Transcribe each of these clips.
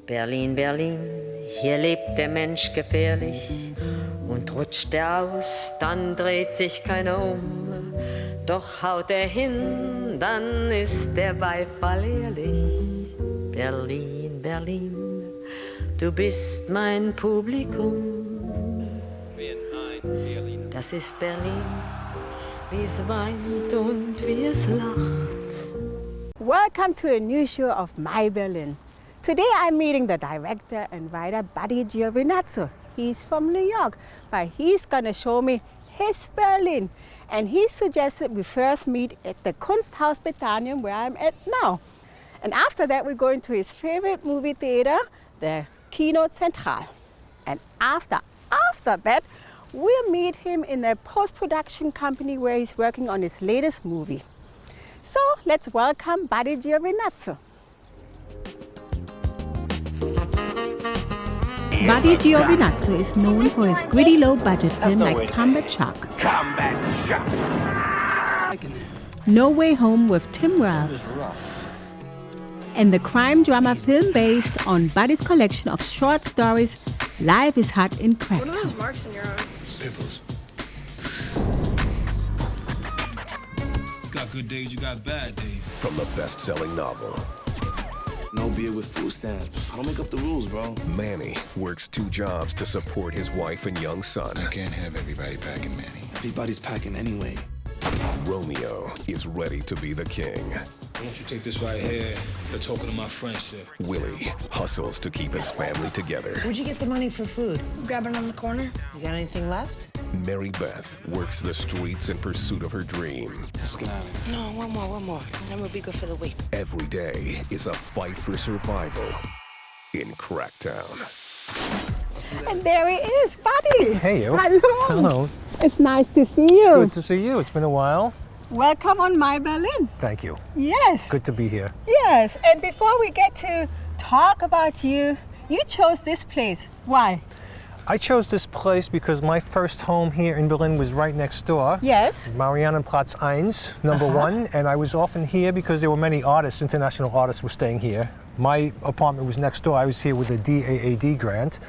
Berlin, Berlin, hier lebt der Mensch gefährlich. Und rutscht er aus, dann dreht sich keiner um. Doch haut er hin, dann ist der Beifall ehrlich. Berlin, Berlin, du bist mein Publikum. Das ist Berlin, wie es weint und wie es lacht. Welcome to a new show of My Berlin. Today I'm meeting the director and writer Buddy Giovinazzo. He's from New York, but he's gonna show me his Berlin. And he suggested we first meet at the Kunsthaus Bethanien, where I'm at now. And after that we're going to his favorite movie theater, the Kino Central. And after that, we'll meet him in a post-production company where he's working on his latest movie. So let's welcome Buddy Giovinazzo. Buddy Giovinazzo is known for his gritty low-budget film like Combat Shock, No Way Home with Tim Roth, and the crime drama film based on Buddy's collection of short stories, Life is Hot in Cracktown. What are those marks in your arm? Pimples. You got good days, you got bad days. From the best-selling novel, No beer with food stamps. I don't make up the rules, bro. Manny works 2 jobs to support his wife and young son. I can't have everybody packing Manny. Everybody's packing anyway. Romeo is ready to be the king. Why don't you take this right here? They're talking to my friendship. Willie hustles to keep his family together. Where'd you get the money for food? Grabbing on the corner. You got anything left? Mary Beth works the streets in pursuit of her dream. Let's get out of here. No, one more. Then we'll be good for the week. Every day is a fight for survival in Cracktown. And there he is, Buddy. Hey, you. Hello. Hello. It's nice to see you. Good to see you. It's been a while. Welcome on My Berlin. Thank you. Yes. Good to be here. Yes. And before we get to talk about you, you chose this place. Why? I chose this place because my first home here in Berlin was right next door. Yes. Mariannenplatz 1, number 1. And I was often here because there were many artists, international artists were staying here. My apartment was next door. I was here with a DAAD grant.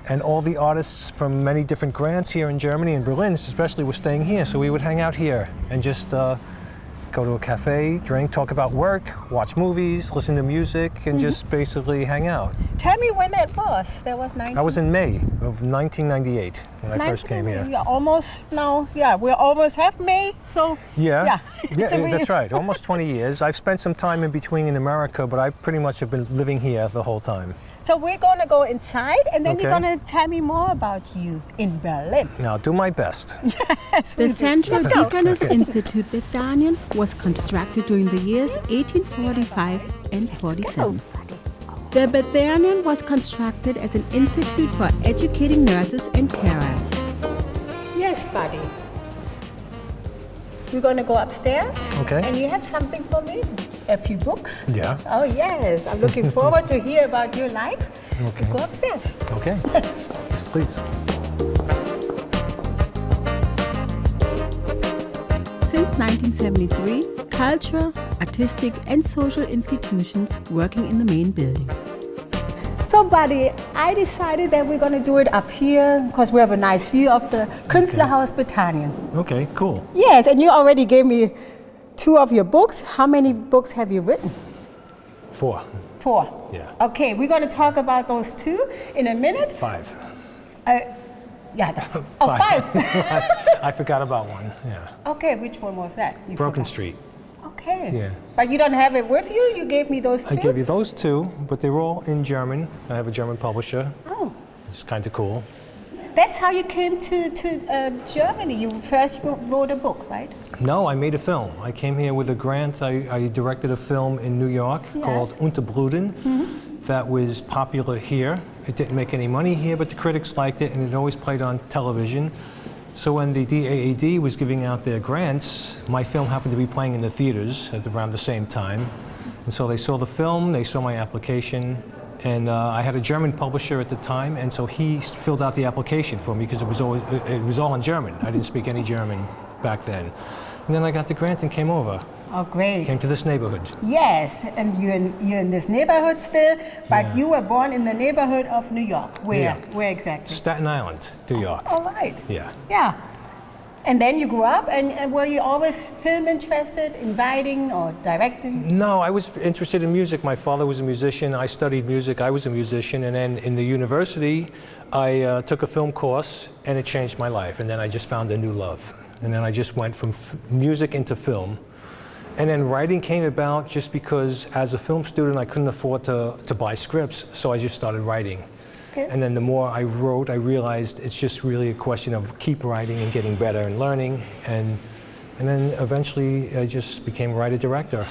And all the artists from many different grants here in Germany and Berlin especially were staying here. So we would hang out here and just go to a cafe, drink, talk about work, watch movies, listen to music, and just basically hang out. Tell me when that was. That was 19... I was in May of 1998 when I first came here. Yeah, almost now. Yeah, we're almost half May, so... Yeah, Yeah. that's right. Almost 20 years. I've spent some time in between in America, but I pretty much have been living here the whole time. So we're going to go inside, and then you're Okay. going to tell me more about you in Berlin. I'll do my best. Yes, The we do. Central Let's go. Deaconess Institute Bethanien was constructed during the years 1845 and 47. The Bethanien was constructed as an institute for educating nurses and carers. Yes, Buddy. We're going to go upstairs. Okay. And you have something for me? A few books? Yeah. Oh, yes. I'm looking forward to hear about your life. Okay. Go upstairs. Okay, Yes. please. Since 1973, cultural, artistic and social institutions working in the main building. So, Buddy, I decided that we're going to do it up here because we have a nice view of the Künstlerhaus Bethanien. Okay, cool. Yes, and you already gave me 2 of your books. How many books have you written? 4. 4. Yeah. Okay, we're going to talk about those 2 in a minute. 5. Yeah, that's... Oh, 5. I forgot about one. Yeah. Okay, which one was that? You Broken forgot. Street. Okay. Yeah. But you don't have it with you? You gave me those 2? I gave you those 2, but they're all in German. I have a German publisher. Oh. It's kind of cool. That's how you came to Germany. You first wrote a book, right? No, I made a film. I came here with a grant. I directed a film in New York called Unterbruden that was popular here. It didn't make any money here, but the critics liked it, and it always played on television. So when the DAAD was giving out their grants, my film happened to be playing in the theaters at around the same time. And so they saw the film, they saw my application, and I had a German publisher at the time, and so he filled out the application for me because it was all in German. I didn't speak any German back then. And then I got the grant and came over. Oh, great. Came to this neighborhood. Yes, and you're in this neighborhood still, but you were born in the neighborhood of New York. Where? New York. Where exactly? Staten Island, New York. All right. Yeah. Yeah. And then you grew up, and were you always film interested in writing or directing? No, I was interested in music. My father was a musician. I studied music. I was a musician. And then in the university, I took a film course, and it changed my life. And then I just found a new love. And then I just went from music into film. And then writing came about just because as a film student, I couldn't afford to buy scripts. So I just started writing. Okay. And then the more I wrote, I realized it's just really a question of keep writing and getting better and learning. And then eventually I just became writer-director.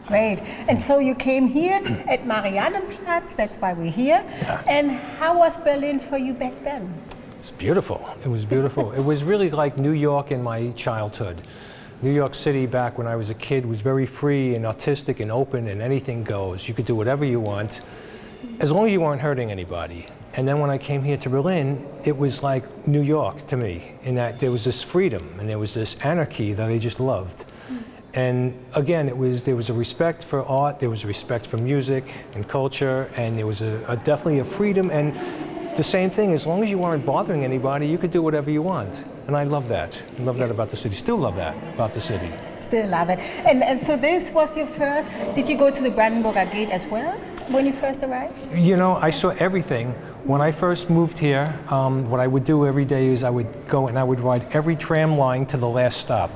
Great. And so you came here at Mariannenplatz, that's why we're here. Yeah. And how was Berlin for you back then? It's beautiful. It was beautiful. It was really like New York in my childhood. New York City back when I was a kid was very free and artistic and open and anything goes. You could do whatever you want as long as you weren't hurting anybody. And then when I came here to Berlin, it was like New York to me in that there was this freedom and there was this anarchy that I just loved. And again, there was a respect for art, there was a respect for music and culture, and there was definitely a freedom. And the same thing, as long as you weren't bothering anybody, you could do whatever you want. And I love that. I love that about the city. Still love that about the city. Still love it. And so this was your first, did you go to the Brandenburger Gate as well when you first arrived? You know, I saw everything. When I first moved here, what I would do every day is I would go and I would ride every tram line to the last stop.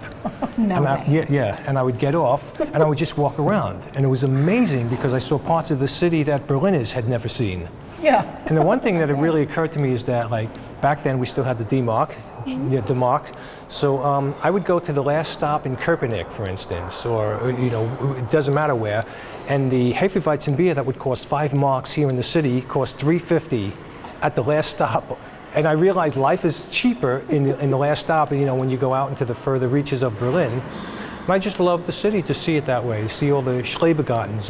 No way. Yeah, and I would get off and I would just walk around. And it was amazing because I saw parts of the city that Berliners had never seen. Yeah. And the one thing that it really occurred to me is that, like, back then we still had the D-Mark, the Mark. So I would go to the last stop in Köpenick, for instance, or, you know, it doesn't matter where. And the Hefeweizen that would cost 5 marks here in the city cost $3.50 at the last stop. And I realized life is cheaper in the last stop, you know, when you go out into the further reaches of Berlin. And I just love the city to see it that way, to see all the Schrebergartens,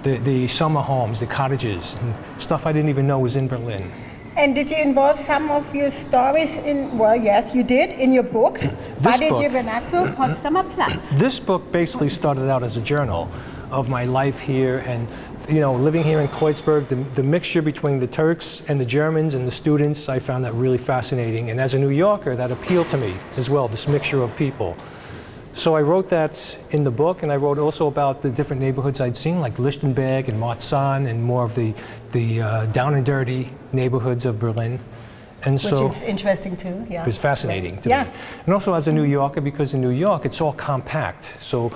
the summer homes, the cottages, and stuff I didn't even know was in Berlin. And did you involve some of your stories in, well, yes, you did, in your books? Buddy Giovinazzo, Potsdamer Platz. This book basically started out as a journal of my life here and, you know, living here in Kreuzberg, the mixture between the Turks and the Germans and the students, I found that really fascinating. And as a New Yorker, that appealed to me as well, this mixture of people. So I wrote that in the book, and I wrote also about the different neighborhoods I'd seen, like Lichtenberg and Marzahn, and more of the down and dirty neighborhoods of Berlin. And which is interesting too, yeah. It was fascinating to me. And also as a New Yorker, because in New York it's all compact. So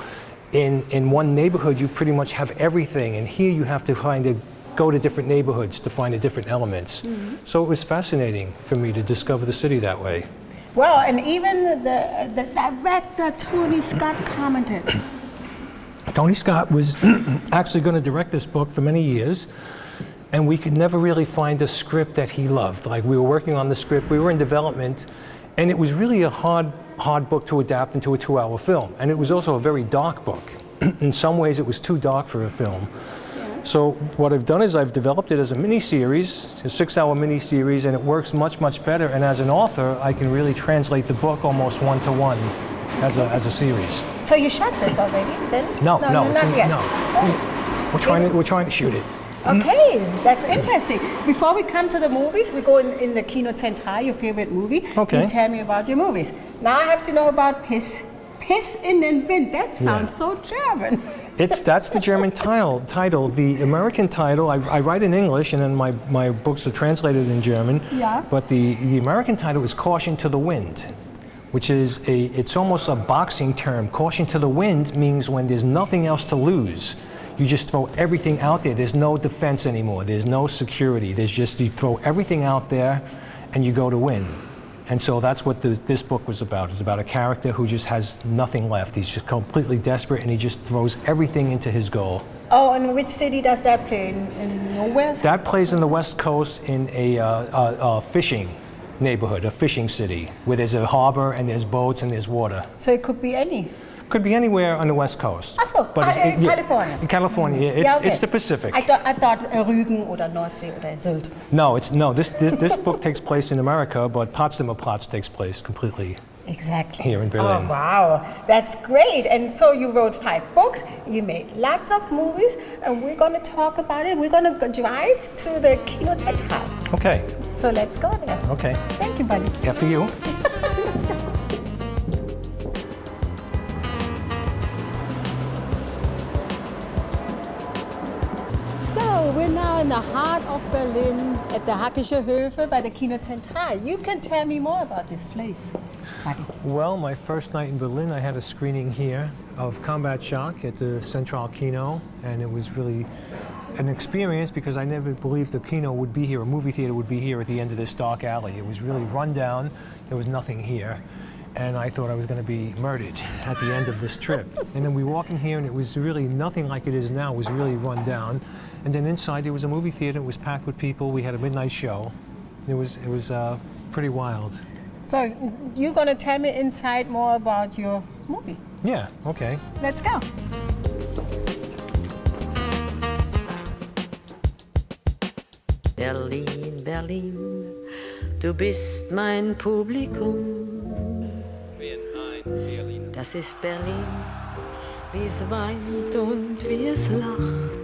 in one neighborhood you pretty much have everything, and here you have to go to different neighborhoods to find the different elements. Mm-hmm. So it was fascinating for me to discover the city that way. Well, and even the director, Tony Scott, commented. Tony Scott was actually going to direct this book for many years, and we could never really find a script that he loved. Like, we were working on the script, we were in development, and it was really a hard book to adapt into a 2-hour film. And it was also a very dark book. In some ways, it was too dark for a film. So what I've done is I've developed it as a mini-series, a 6-hour mini-series, and it works much, much better. And as an author, I can really translate the book almost one-to-one as a series. So you shot this already, then? No, not yet. No. Oh. We're trying to shoot it. Okay, that's interesting. Before we come to the movies, we go in the Kino Zentral, your favorite movie. Okay. You tell me about your movies. Now I have to know about Piss in den Wind. That sounds so German. That's the German title. The American title, I write in English, and then my books are translated in German. Yeah. But the American title is Caution to the Wind, which is it's almost a boxing term. Caution to the wind means when there's nothing else to lose, you just throw everything out there. There's no defense anymore. There's no security. There's just, you throw everything out there and you go to win. And so that's what this book was about. It's about a character who just has nothing left. He's just completely desperate, and he just throws everything into his goal. Oh, and which city does that play? In the West? That plays in the West Coast in a fishing neighborhood, a fishing city, where there's a harbor and there's boats and there's water. So it could be any? Could be anywhere on the West Coast. Ach so, California. In California, it's the Pacific. I thought Rügen or Nordsee or Sylt. No, this book takes place in America, but Potsdamer Platz takes place completely Exactly. Here in Berlin. Oh, wow. That's great. And so you wrote 5 books, you made lots of movies, and we're going to talk about it. We're going to drive to the Kino Central. Okay. So let's go there. Okay. Thank you, buddy. After you. Let's go. So we're now in the heart of Berlin at the Hackische Höfe by the Kino Central. You can tell me more about this place, buddy. Well, my first night in Berlin, I had a screening here of Combat Shock at the Central Kino, and it was really an experience because I never believed the Kino would be here, a movie theater would be here at the end of this dark alley. It was really run down, there was nothing here, and I thought I was going to be murdered at the end of this trip. And then we walk in here, and it was really nothing like it is now. It was really run down. And then inside there was a movie theater. It was packed with people. We had a midnight show. It was pretty wild. So you're going to tell me inside more about your movie. Yeah, okay. Let's go. Berlin, Berlin, du bist mein Publikum. Das ist Berlin, wie es weint und wie es lacht.